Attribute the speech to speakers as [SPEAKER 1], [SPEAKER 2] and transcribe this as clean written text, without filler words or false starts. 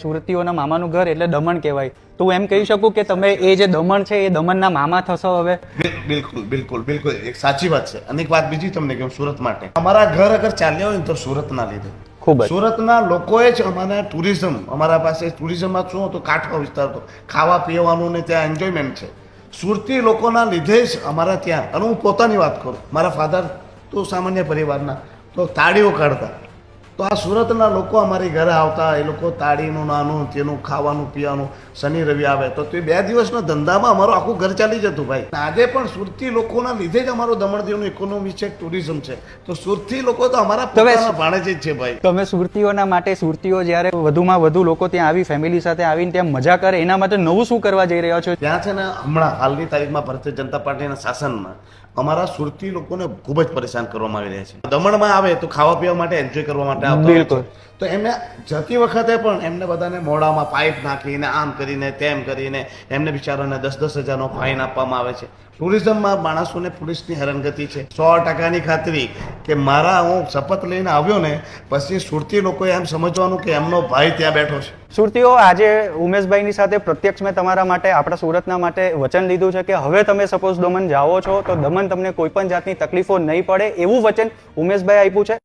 [SPEAKER 1] સુરતીઓના મામાનું ઘર એટલે દમણ કહેવાય, તો હું એમ કહી શકું કે તમે એ જે દમણ છે એ દમણના મામા થશો હવે?
[SPEAKER 2] બિલકુલ બિલકુલ બિલકુલ, એક સાચી વાત છે. અને એક વાત બીજી તમને કહું, સુરત માટે અમારા ઘર અગર ચાલ્યા હોય ને તો સુરતના લીધે.
[SPEAKER 1] ખૂબ જ
[SPEAKER 2] સુરતના લોકોએ જ અમારા ટુરિઝમ, અમારા પાસે ટુરિઝમમાં શું હતું, કાંઠો વિસ્તાર હતો, ખાવા પીવાનું ને ત્યાં એન્જોયમેન્ટ છે. સુરતી લોકોના લીધે જ અમારા ત્યાં, અને હું પોતાની વાત કરું, મારા ફાધર તો સામાન્ય પરિવારના, તો તાળીઓ કાઢતા, તો આ સુરતના લોકો અમારી ઘરે આવતા, એ લોકો તાળીનું નાનું તેનું ખાવાનું પીવાનું, શનિ રવિ આવે તો તે 2 દિવસના ધંધામાં અમારું આખું ઘર ચાલી જતું ભાઈ. આજે પણ સુરતી લોકોના લીધે જ અમારું દમણદીવનું ઇકોનોમી છે, ટુરિઝમ છે. તો સુરતી લોકો તો અમારા પોતાના ભાણેજ જ છે ભાઈ.
[SPEAKER 1] તમે સુરતીઓના માટે, સુરતીઓ જ્યારે વધુમાં વધુ લોકો ત્યાં આવી ફેમિલી સાથે આવીને ત્યાં મજા કરે, એના માટે નવું શું કરવા જઈ રહ્યા છો?
[SPEAKER 2] ત્યાં છે ને હમણાં હાલની તારીખમાં ભારતીય જનતા પાર્ટીના શાસનમાં અમારા સુરતી લોકોને ખૂબ જ પરેશાન કરવામાં આવી રહ્યા છે. દમણમાં આવે તો ખાવા પીવા માટે, એન્જોય કરવા માટે આવતા હોય છે. તો એમને જતી વખતે પણ એમને બધાને મોઢામાં પાઇપ નાખીને, આમ કરીને તેમ કરીને એમને બિચારાને 10-10 હજારનો ફાઇન આપવામાં આવે છે. ટુરિઝમમાં માણસોને પોલીસની હેરાનગતિ છે. 100%ની ખાતરી કે મારા હું શપથ લઈને આવ્યો ને પછી સુરતી લોકોએ એમ સમજવાનું કે એમનો ભાઈ ત્યાં બેઠો છે.
[SPEAKER 1] સુરતીઓ, આજે ઉમેશભાઈની સાથે પ્રત્યક્ષ મેં તમારા માટે, આપણા સુરતના માટે વચન લીધું છે કે હવે તમે સપોઝ દમણ જાઓ છો તો દમણ તમને કોઈ પણ જાતની તકલીફો નહીં પડે, એવું વચન ઉમેશભાઈ આપ્યું છે.